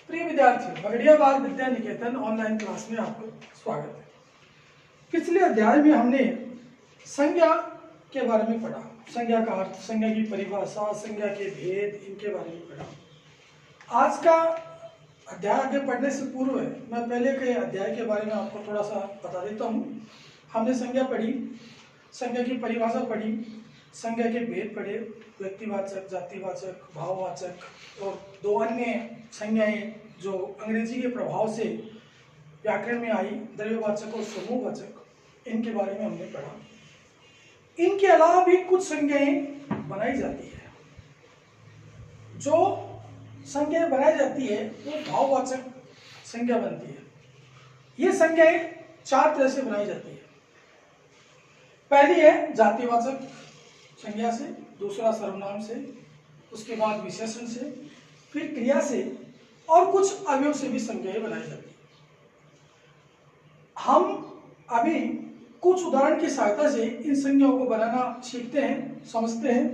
प्रिय विद्यार्थी, बगड़िया बाल विद्या निकेतन ऑनलाइन क्लास में आपको स्वागत है। पिछले अध्याय में हमने संज्ञा के बारे में पढ़ा, संज्ञा का अर्थ, संज्ञा की परिभाषा, संज्ञा के भेद, इनके बारे में पढ़ा। आज का अध्याय आगे पढ़ने से पूर्व मैं पहले के अध्याय के बारे में आपको थोड़ा सा बता देता हूँ। हमने संज्ञा पढ़ी, संज्ञा की परिभाषा पढ़ी, संज्ञा के भेद पढ़े, व्यक्तिवाचक, जातिवाचक, भाववाचक और दो अन्य संज्ञाएं जो अंग्रेजी के प्रभाव से व्याकरण में आई, द्रव्यवाचक और समूहवाचक, इनके बारे में हमने पढ़ा। इनके अलावा भी कुछ संज्ञाएं बनाई जाती है। जो संज्ञाएं बनाई जाती है वो भाववाचक संज्ञा बनती है। ये संज्ञाएं चार तरह से बनाई जाती है। पहली है जातिवाचक संज्ञा से, दूसरा सर्वनाम से, उसके बाद विशेषण से, फिर क्रिया से और कुछ अवयव से भी संज्ञाएं बनाई जाती है। हम अभी कुछ उदाहरण की सहायता से इन संज्ञाओं को बनाना सीखते हैं, समझते हैं।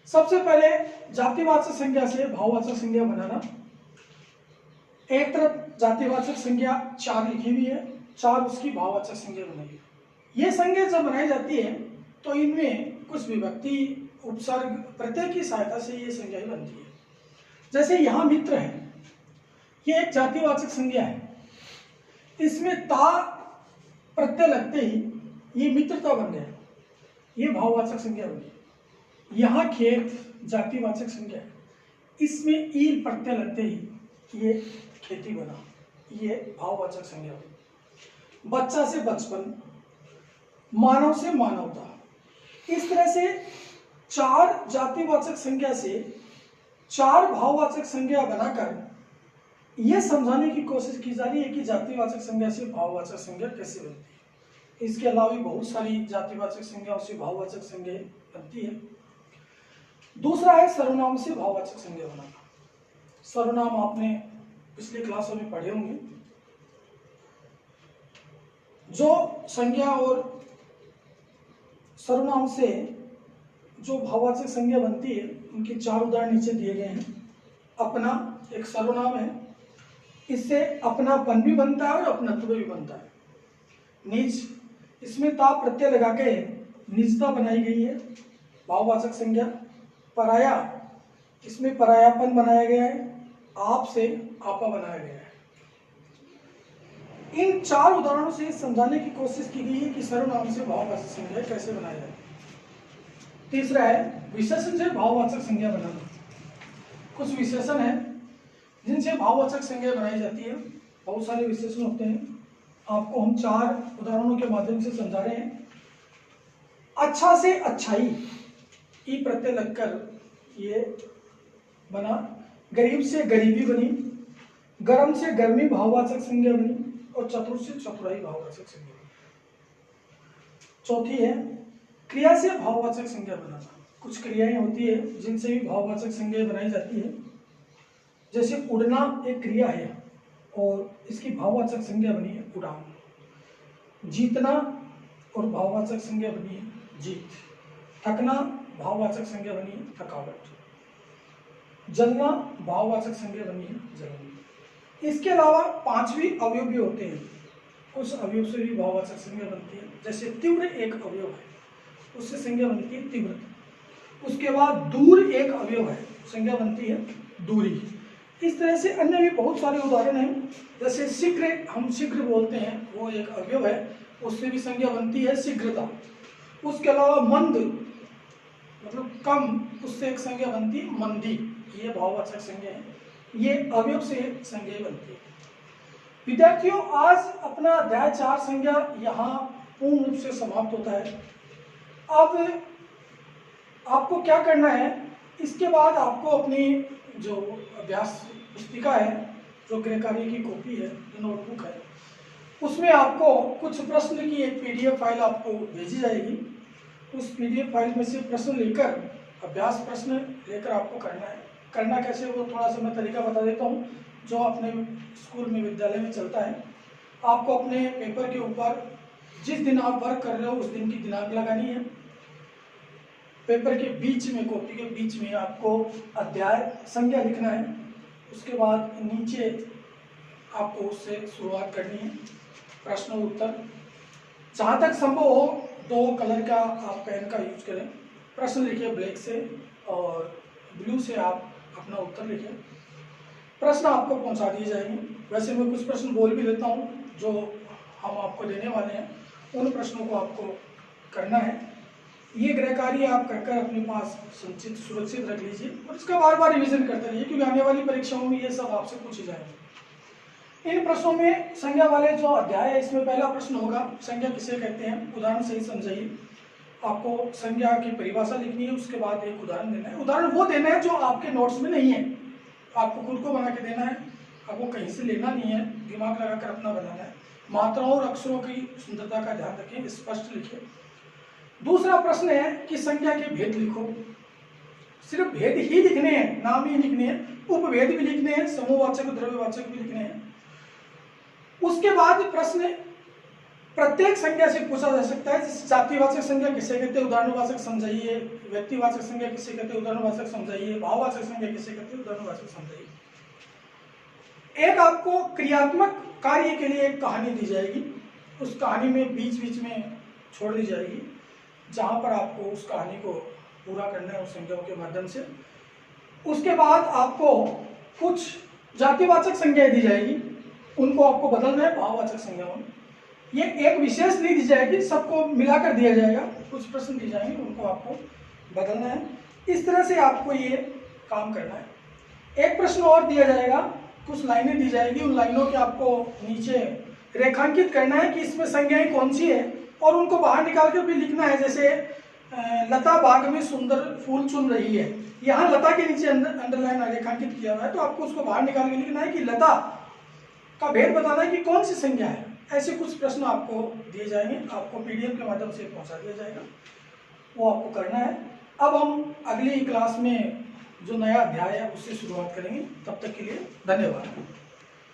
सबसे पहले जातिवाचक संज्ञा से भाववाचक संज्ञा बनाना। एक तरफ जातिवाचक संज्ञा 4 लिखी हुई है, 4 उसकी भाववाचक संज्ञा बनाई है। ये संज्ञा जब बनाई जाती है तो इनमें कुछ विभक्ति, उपसर्ग, प्रत्यय की सहायता से ये संज्ञाएं बनती है। जैसे यहाँ मित्र है, ये एक जातिवाचक संज्ञा है। इसमें ता प्रत्यय लगते ही ये मित्रता बन गया, ये भाववाचक संज्ञा बनी। यहाँ खेत जातिवाचक संज्ञा है, इसमें ई प्रत्यय लगते ही ये खेती बना, ये भाववाचक संज्ञा बनी। बच्चा से बचपन, मानव से मानवता, इस तरह से 4 जातिवाचक संज्ञा से 4 भाववाचक संज्ञा बनाकर यह समझाने की कोशिश की जा रही है कि जातिवाचक संज्ञा से भाववाचक संज्ञा कैसे बनती है। इसके अलावा भी बहुत सारी जातिवाचक संज्ञाओं से भाववाचक संज्ञा बनती है। दूसरा है सर्वनाम से भाववाचक संज्ञा बनाना। सर्वनाम आपने पिछले क्लासों में पढ़े होंगे। जो संज्ञा और सर्वनाम से जो भाववाचक संज्ञा बनती है, उनके 4 उदाहरण नीचे दिए गए हैं। अपना एक सर्वनाम है, इससे अपनापन भी बनता है और अपनत्व भी बनता है। निज, इसमें ता प्रत्यय लगा के निजता बनाई गई है, भाववाचक संज्ञा। पराया, इसमें परायापन बनाया गया है, आप से आपा बनाया गया है। इन 4 उदाहरणों से समझाने की कोशिश की गई है कि सर्वनाम से भाववाचक संज्ञा कैसे बनाया जाए। तीसरा है विशेषण से भाववाचक संज्ञा बनाना। कुछ विशेषण है जिनसे भाववाचक संज्ञा बनाई जाती है। बहुत सारे विशेषण होते हैं, आपको हम 4 उदाहरणों के माध्यम से समझा रहे हैं। अच्छा से अच्छाई, ई प्रत्यय लगकर ये बना। गरीब से गरीबी बनी। गर्म से गर्मी भाववाचक संज्ञा बनी। और चतुर से चतुराई भाववाचक संज्ञा बनी। चौथी है क्रिया से भाववाचक संज्ञा बनाना। कुछ क्रियाएं होती है जिनसे भी भाववाचक संज्ञा बनाई जाती है। जैसे उड़ना एक क्रिया है और इसकी भाववाचक संज्ञा बनी है उड़ान। जीतना और भाववाचक संज्ञा बनी है जीत। थकना भाववाचक संज्ञा बनी है थकावट। जलना भाववाचक संज्ञा बनी है जलन। इसके अलावा 5 भी अवयव भी होते हैं, उस अवयव से भी भाववाचक संज्ञा बनती है। जैसे तीव्र एक अवयव है, उससे संज्ञा बनती है तीव्रता। उसके बाद दूर एक अवयव है, संज्ञा बनती है दूरी। इस तरह से अन्य भी बहुत सारे उदाहरण हैं। जैसे शीघ्र, हम शीघ्र बोलते हैं, वो एक अवयव है, उससे भी संज्ञा बनती है शीघ्रता। उसके अलावा मंद मतलब कम, उससे एक संज्ञा बनती है मंदी। ये भाववाचक संज्ञा है, ये अवयव से संज्ञा बनती है। विद्यार्थियों, आज अपना अध्याय 4 संज्ञा यहाँ पूर्ण रूप से समाप्त होता है। अब आपको क्या करना है, इसके बाद आपको अपनी जो अभ्यास पुस्तिका है, जो गृहकार्य की कॉपी है, जो नोटबुक है, उसमें आपको कुछ प्रश्न की एक PDF फाइल आपको भेजी जाएगी। उस PDF फाइल में से प्रश्न लेकर, अभ्यास प्रश्न लेकर आपको करना है। करना कैसे, वो थोड़ा सा मैं तरीका बता देता हूँ जो अपने स्कूल में, विद्यालय में चलता है। आपको अपने पेपर के ऊपर जिस दिन आप वर्क कर रहे हो उस दिन की दिनांक लगानी है। पेपर के बीच में, कॉपी के बीच में आपको अध्याय संज्ञा लिखना है। उसके बाद नीचे आपको उससे शुरुआत करनी है, प्रश्न उत्तर। जहाँ तक संभव हो 2 कलर का आप पेन का यूज करें। प्रश्न लिखिए ब्लैक से और ब्लू से आप अपना उत्तर लिखिए। प्रश्न आपको पहुंचा दिए जाएंगे। वैसे मैं कुछ प्रश्न बोल भी देता हूं जो हम आपको देने वाले हैं, उन प्रश्नों को आपको करना है। ये गृह कार्य आप कर अपने पास संचित सुरक्षित रख लीजिए और इसका बार बार रिवीजन करते रहिए, क्योंकि आने वाली परीक्षाओं में ये सब आपसे पूछे जाएंगे। इन प्रश्नों में संज्ञा वाले जो अध्याय है, इसमें पहला प्रश्न होगा संज्ञा किसे कहते हैं, उदाहरण सही समझाइए। आपको संज्ञा की परिभाषा लिखनी है, उसके बाद एक उदाहरण देना है। उदाहरण वो देना है जो आपके नोट्स में नहीं है, आपको खुद को बना के देना है, आपको कहीं से लेना नहीं है, दिमाग लगाकर अपना बनाना है। मात्राओं और अक्षरों की सुंदरता का ध्यान रखें, स्पष्ट लिखिए। दूसरा प्रश्न है कि संज्ञा के भेद लिखो। सिर्फ भेद ही लिखने हैं, नाम ही लिखने हैं, उपभेद भी लिखने हैं, समूहवाचक द्रव्यवाचक भी लिखने हैं। उसके बाद प्रश्न प्रत्येक संज्ञा से पूछा जा सकता है, जैसे जातिवाचक संज्ञा किसे कहते हैं, उदाहरणवाचक समझाइए। व्यक्तिवाचक संज्ञा किसे कहते हैं, उदाहरणवाचक समझाइए। भाववाचक संज्ञा किसे कहते हैं, उदाहरणवाचक समझाइए। एक आपको क्रियात्मक कार्य के लिए एक कहानी दी जाएगी, उस कहानी में बीच बीच में छोड़ दी जाएगी, जहां पर आपको उस कहानी को पूरा करना है उस संज्ञाओं के माध्यम से। उसके बाद आपको कुछ जातिवाचक संज्ञाएं दी जाएगी, उनको आपको बदलना है भाववाचक संज्ञाओं में। ये एक विशेष नहीं दी जाएगी, सबको मिलाकर दिया जाएगा। कुछ प्रश्न दिए जाएंगे, उनको आपको बदलना है। इस तरह से आपको ये काम करना है। एक प्रश्न और दिया जाएगा, कुछ लाइनें दी जाएगी, उन लाइनों के आपको नीचे रेखांकित करना है कि इसमें संज्ञाएं कौन सी है, और उनको बाहर निकाल कर भी लिखना है। जैसे लता बाग में सुंदर फूल चुन रही है, यहाँ लता के नीचे अंडरलाइन रेखांकित किया हुआ है, तो आपको उसको बाहर निकाल के लिखना है कि लता का भेद बताना है कि कौन सी संज्ञा है। ऐसे कुछ प्रश्न आपको दिए जाएंगे, आपको पीडीएफ के माध्यम से पहुंचा दिया जाएगा, वो आपको करना है। अब हम अगली क्लास में जो नया अध्याय है उससे शुरुआत करेंगे। तब तक के लिए धन्यवाद।